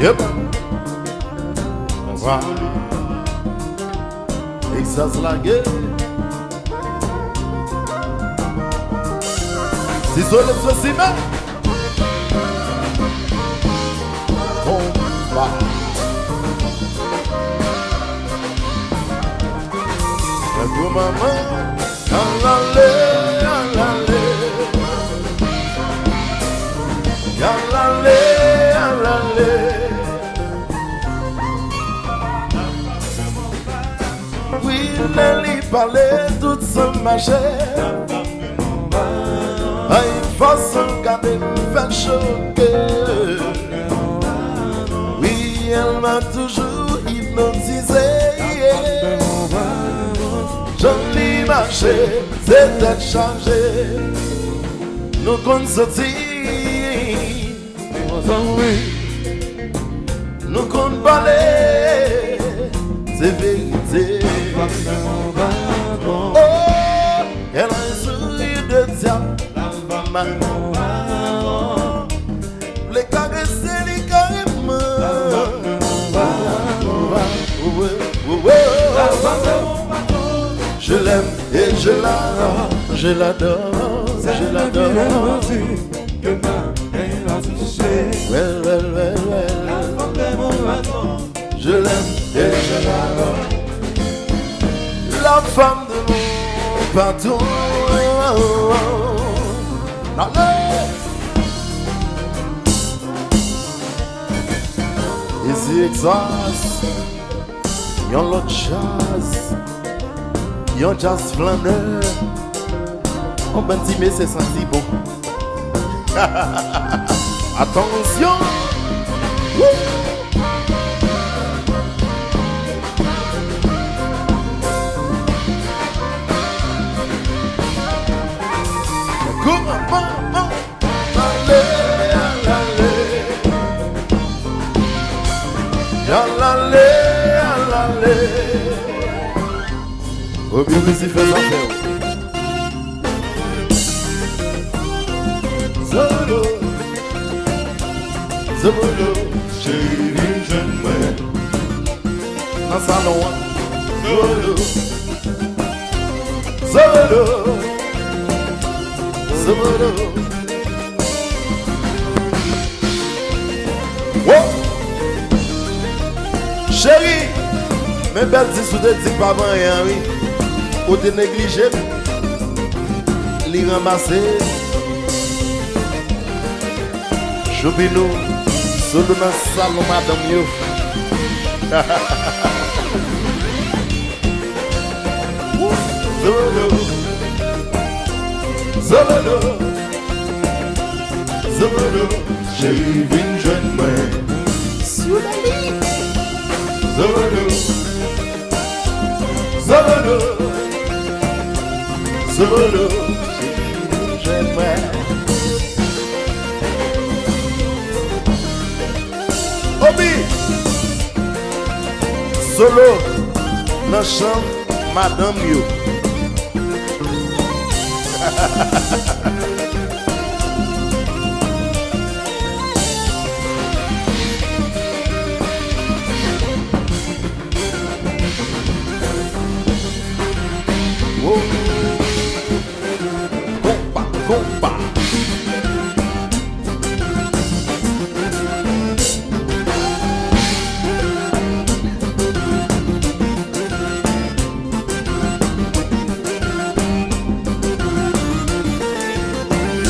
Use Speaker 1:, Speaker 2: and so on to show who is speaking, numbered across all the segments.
Speaker 1: Yep. Wow. Texas la guerre. Si solo se cima. Combat. Pour maman, yalale, yalale, yalale, yalale. Oui, Nelly parlait toute sa machère. Une façon qu'elle me fait choquer. Oui, elle m'a toujours hypnotisé. Joli marché, c'était changé. Nous comptons sortir. Nous comptons parler. C'est vérité. Oh, elle a un sourire de diable. Les caresser, les carrément. Je l'aime et je l'adore, je l'adore, je l'adore. Well, well, well, well. Je l'aime et je l'adore. La femme de mon patron. Ici exhaust, yon l'autre jazz. Yon jazz flaneur. On ben dit mais c'est senti bon. Attention. Yalale, yalale. Au bien si fait la paix. Solo, solo, chérie, jeune moi. Dans le salon, solo, solo, solo. Wow. Chérie, mes belles disent sous des dix pas rien, oui. Ou te négligé, les ramasser. Choubinou, solo dans le salon, madame yo. Solo, solo, solo, chérie, viens jeune moi. Sur la ligne. Solo, solo, solo, j'aime. Obi, solo, dans la chambre, madame yo. Compa.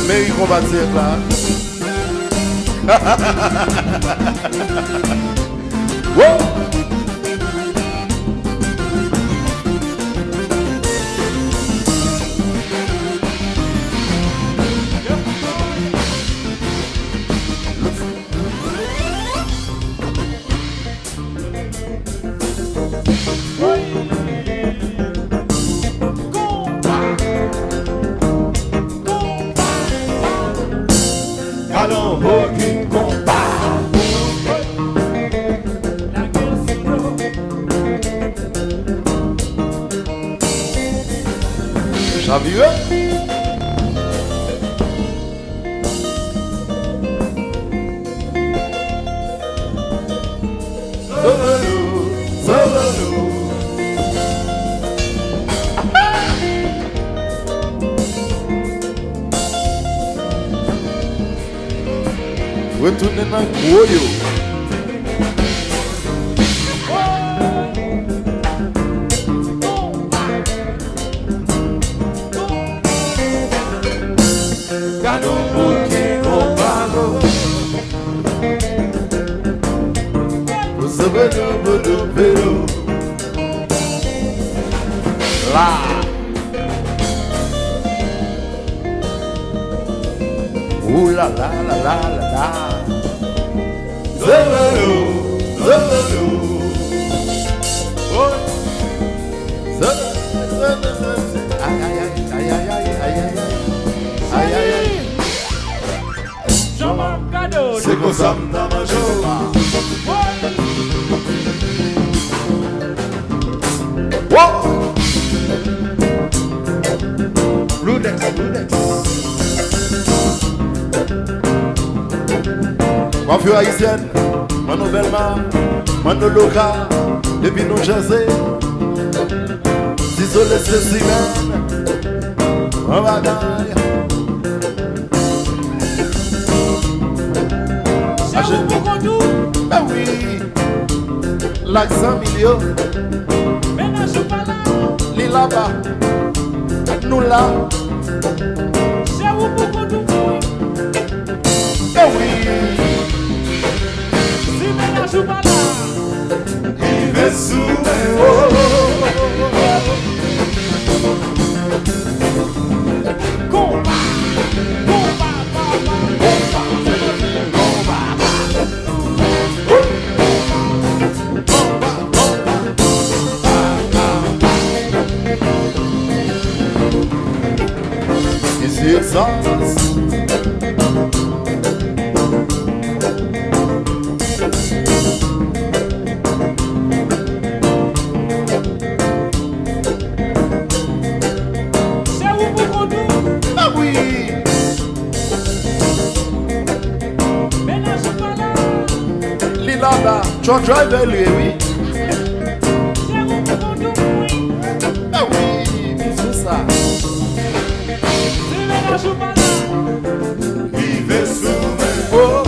Speaker 1: Mais il combattait là. Wow.
Speaker 2: Allons, aucune combat.
Speaker 1: Javier. Retournez dans le gros. Là. Ouh la la la la la la. Zebelou, zebelou. Oh. Zebelou. Aïe aïe aïe aïe aïe aïe aïe aïe aïe aïe.
Speaker 2: Jean-Marc Cadeau.
Speaker 1: C'est comme ça m't'a mangé. Wow. Bludex, Bludex. Coiffure haïtienne, Mano Belma, Mano Loca, depuis New Jersey. Isolé spécimen, en bagaille.
Speaker 2: C'est où pour qu'on nous?
Speaker 1: Ben oui, l'accent milieu.
Speaker 2: Ménage ou pas là?
Speaker 1: Li là-bas, nous là.
Speaker 2: C'est où pour qu'on nous?
Speaker 1: Ben oui.
Speaker 2: Si ménage ou pas là?
Speaker 1: Il veut sourire.
Speaker 2: Combat, combat,
Speaker 1: Ici, ça. Truck driver, lui, oui. Ah oui, c'est ça. Vive sous oh.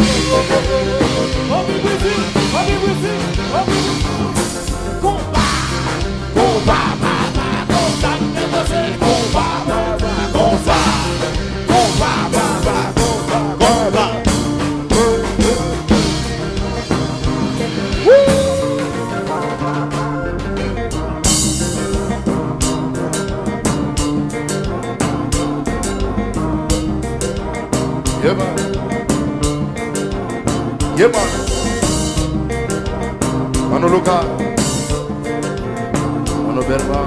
Speaker 1: Yeah, man. Yeah, man. Mano Luca. Mano Berba.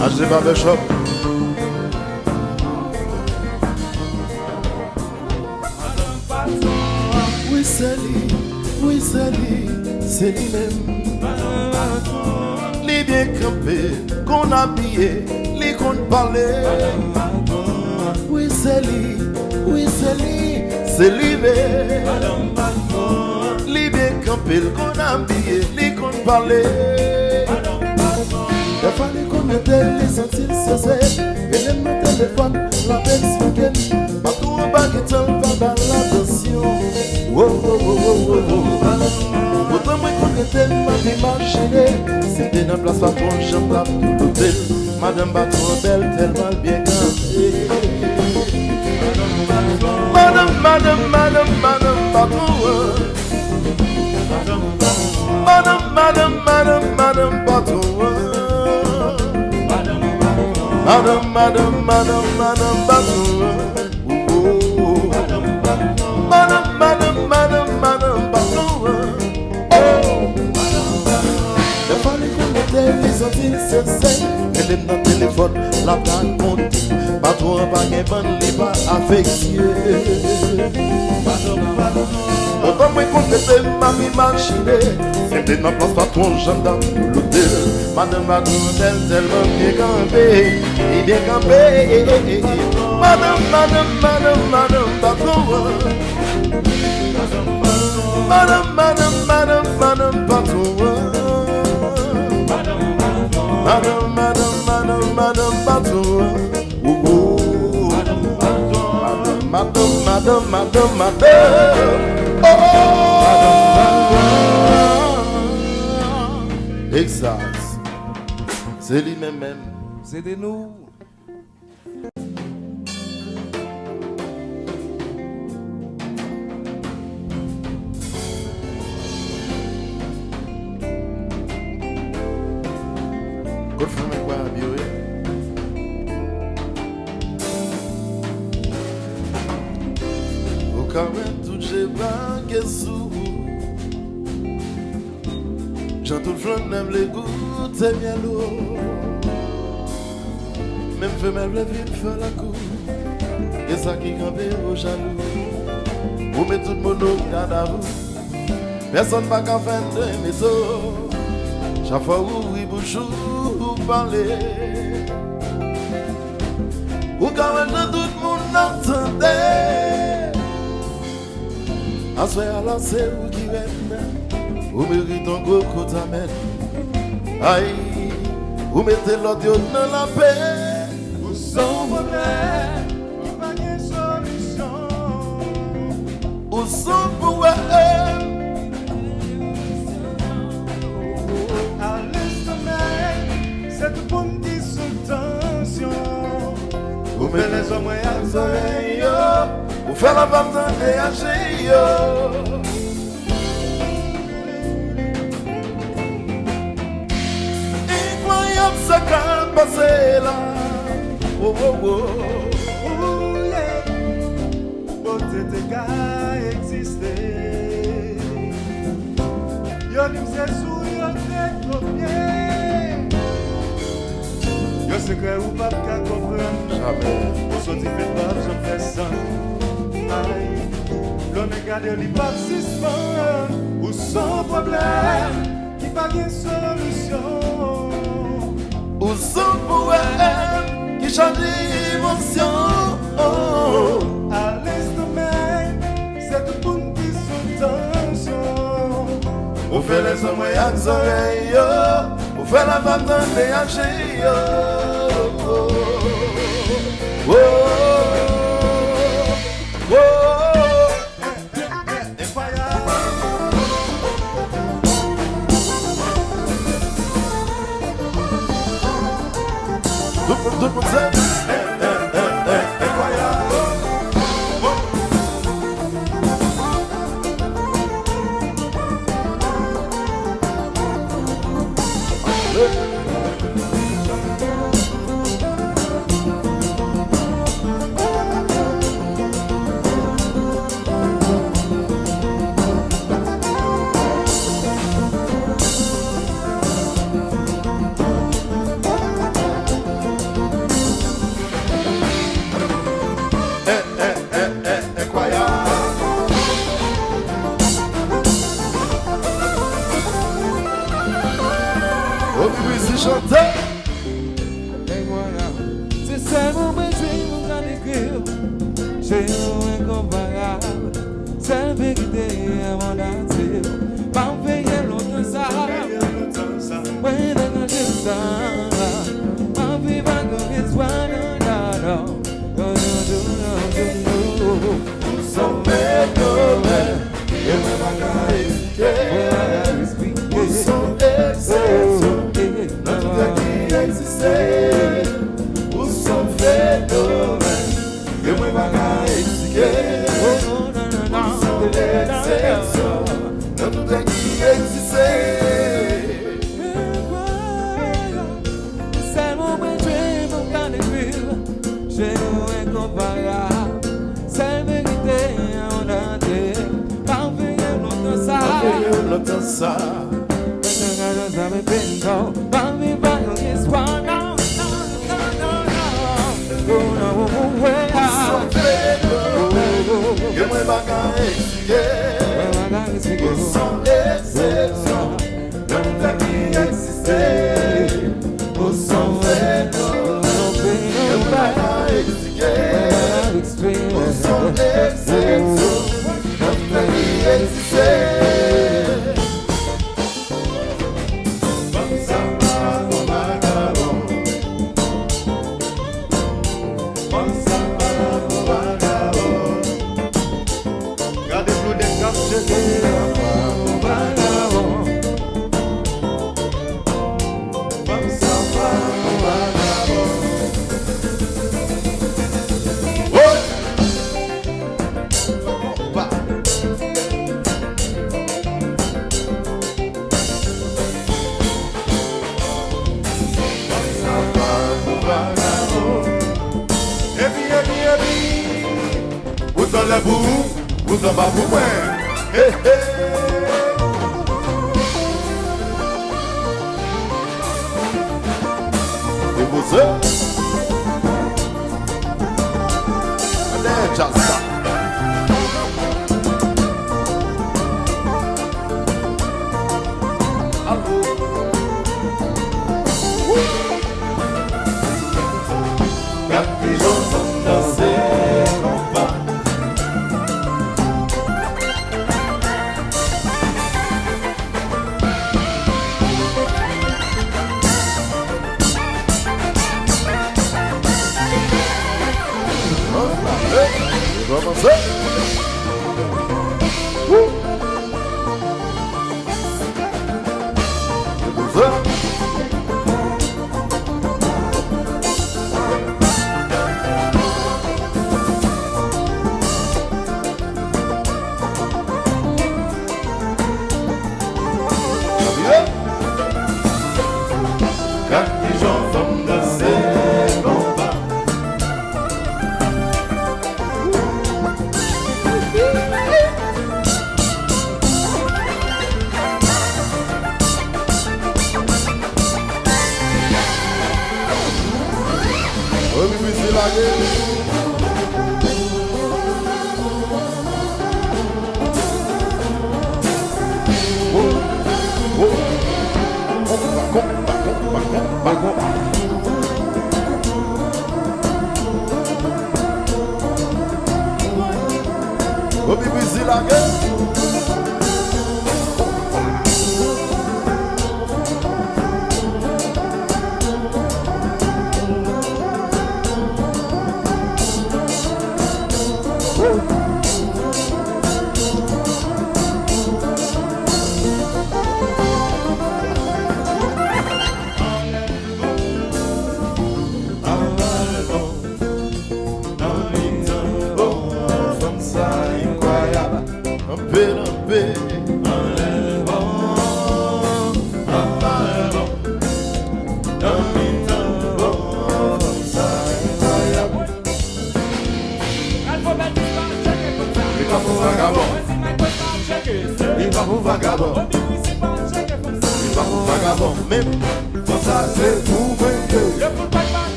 Speaker 1: HD Barbershop. Oui, c'est lui, c'est lui-même. Les bien campés, qu'on a habillé, les qu'on parlait. Oui, c'est lui-même. Les bien campés, qu'on a habillé, les qu'on parlait. Il fallait qu'on était les sentir cesser. Et les nos téléphones, la belle week-end. Partout en bas, qui t'en va dans l'attention. Autant moi qu'on était ma vie machinée. C'était dans la place patron, j'en tape tout l'hôtel. Madame Batron belle, tellement bien cantée. Madame Patron. Madame Patron. Madame Patron. Madame Patron. Il fallait qu'on mette les sorties, c'est elle est dans le téléphone, la plaque monte. Patron pas qu'un ban, il pas affectué. Autant moi qu'on était ma vie machinée. C'était dans la place patron, gendarme, l'hôtel. Madame Patron, tellement bien campée. Et bien campée. Madame Patron. Madame Patron. Madame Patron. Exact. C'est lui-même.
Speaker 2: C'est de nous.
Speaker 1: Quand je fais quoi, Bioré? Au carré, tout j'ai pas qu'est sous. J'entends le flanc, n'aime les gouttes, c'est bien lourd. Même fait mes rêves, il fait la cour. Et ça qui campait au jaloux. Vous mettez tout le monde au cadavre. Personne n'a qu'à faire de maison. Chaque fois où oui, bouchou, vous parlez. Ou quand même tout le monde entendait. À ce moment-là, c'est vous qui règne. Vous méritez un gros coup d'amène. Aïe, vous mettez l'audio dans la paix.
Speaker 3: Vous sans problème, vous pas de solution.
Speaker 1: Vous sans problème.
Speaker 3: À l'instant, c'est tout pour me dire sous tension. Vous faites les hommes à les oreilles.
Speaker 1: Vous faites la bande de réagir. Ça can passer là. Oh oh oh.
Speaker 3: Oh yeah. Beauté de gars exister. Yo dim c'est sous yo te copier. Yo secret ou pas qu'à comprendre.
Speaker 1: Jamais.
Speaker 3: Pour sortir fait pas j'en fais ça. Aïe. L'homme garde li pas suspend. Ou sans problème. Qui pas de solution.
Speaker 1: Ou son poème qui change d'émotion.
Speaker 3: À l'instant même, c'est tout pour nous qui sont tension.
Speaker 1: On fait les hommes et les oreilles. On fait la femme dans les haches. Oh oh oh. Tout le monde sait.
Speaker 2: C'est ça mon besoin, mon grand écrire. C'est incomparable. C'est la vérité à mon nature. Pas payer longtemps ça. Ouais, d'accord, j'ai ça. Ma vie va comme histoire, non.
Speaker 1: Nous sommes phénomènes. Et même à la expliquer. Nous sommes exceptions. Notre qui existait. Nous sommes phénomènes. Et même à la expliquer. Nous sommes exceptions. Notre qui existait.
Speaker 2: C'est mon besoin, mon grand écrire. J'ai nous incomparable. C'est la vérité à mon nature. Pas payer longtemps ça.
Speaker 1: Longtemps ça. Eu me bagaille, o som excepção, não tem que existir. O som fenômeno, eu me bagaille, o som excepção, não tem que existir. Vous en bas pour moi. Hey, hey. Et vous êtes? Allez, Jazza. Vamos ver. Vamos ver. Quand les gens vont danser.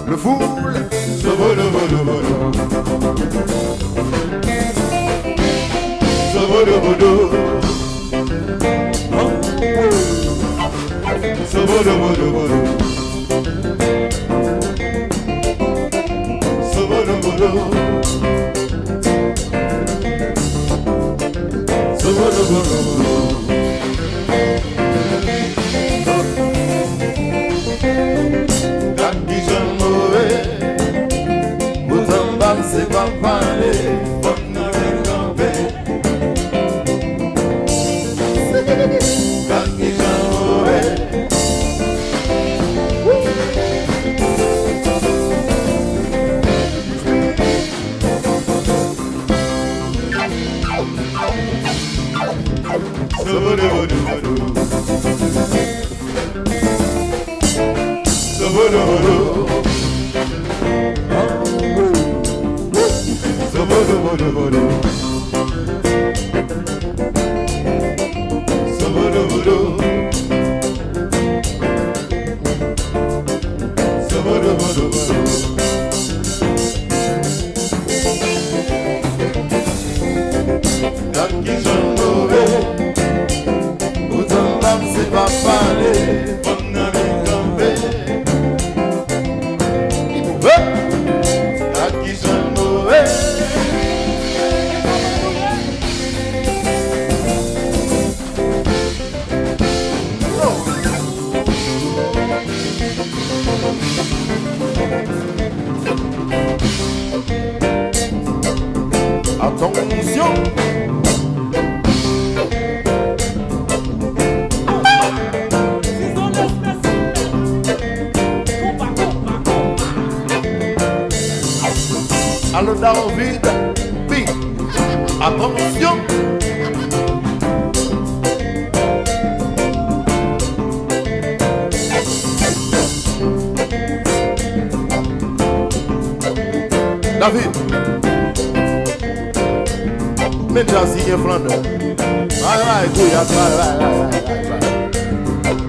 Speaker 1: Le foule, ce volo. C'est pas parler, on a rien campé. Quand ils ont c'est pas parler, on a rien campé. Qui sont mauvais. Attention. Allô David, oui. Attention. David. Mais tu as signé Flandre.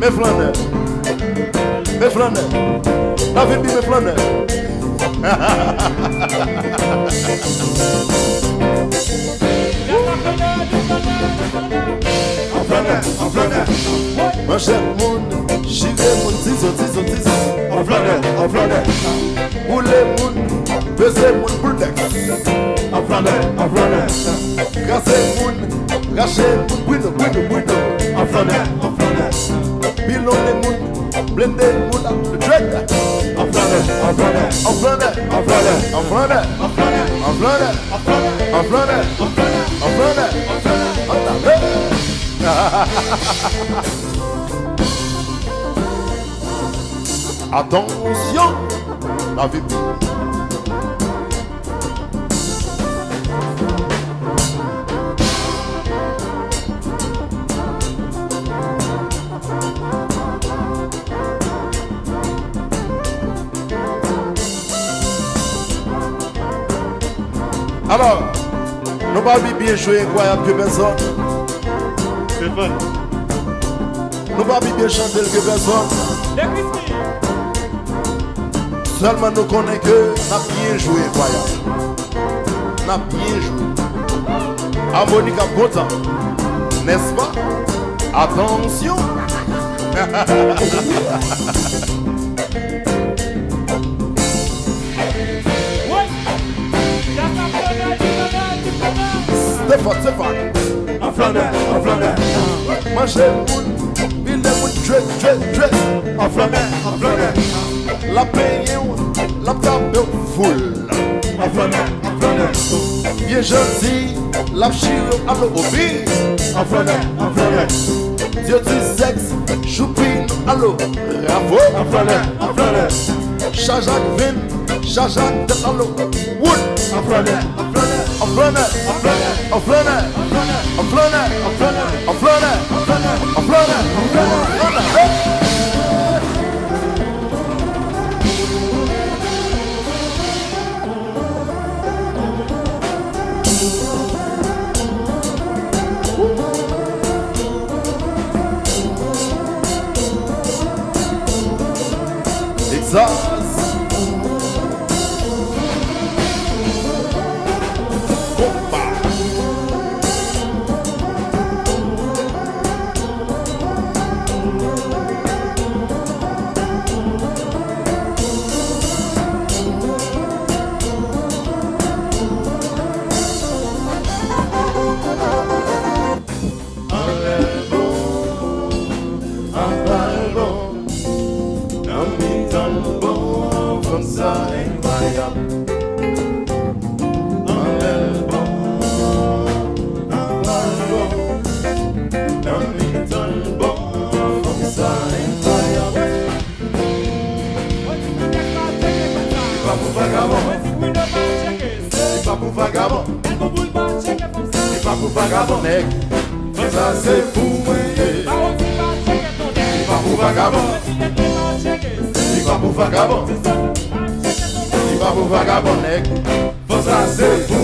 Speaker 1: Mais Flandre. Mais Flandre. David dit mais Flandre.
Speaker 3: En Flandre.
Speaker 1: Mon cher monde, j'y vais mon tiso.
Speaker 3: En Flandre.
Speaker 1: Pour les monde, baiser mon bulldog.
Speaker 3: En Flandre.
Speaker 1: Casser mon, racher mon window.
Speaker 3: En Flandre.
Speaker 1: Pilon les moun, blender moun le dread.
Speaker 3: En Flandre.
Speaker 1: Attention, la vie. Alors, nous pas bien jouer incroyable que personne.
Speaker 3: C'est fun.
Speaker 1: Nous pas bien chanter que personne. Seulement nous connaissons que nous avons bien joué incroyable. Nous avons bien joué. Harmonica content. N'est-ce pas? Attention. Stéphane.
Speaker 3: En Flandre.
Speaker 1: Manger moun, il est moun dress.
Speaker 3: En Flandre.
Speaker 1: La paye la table full.
Speaker 3: En Flandre.
Speaker 1: Bien gentil, la chiro à l'obi.
Speaker 3: En Flandre.
Speaker 1: Dieu du sexe, choupine à l'eau. Bravo.
Speaker 3: En Flandre.
Speaker 1: Chajak vin, chajak de à l'eau. Wood.
Speaker 3: En Flandre.
Speaker 1: Vagabond, nèg, ça c'est fou, pas pour vagabond, pas pour vagabond, pas pour vagabond, nèg, ça c'est fou,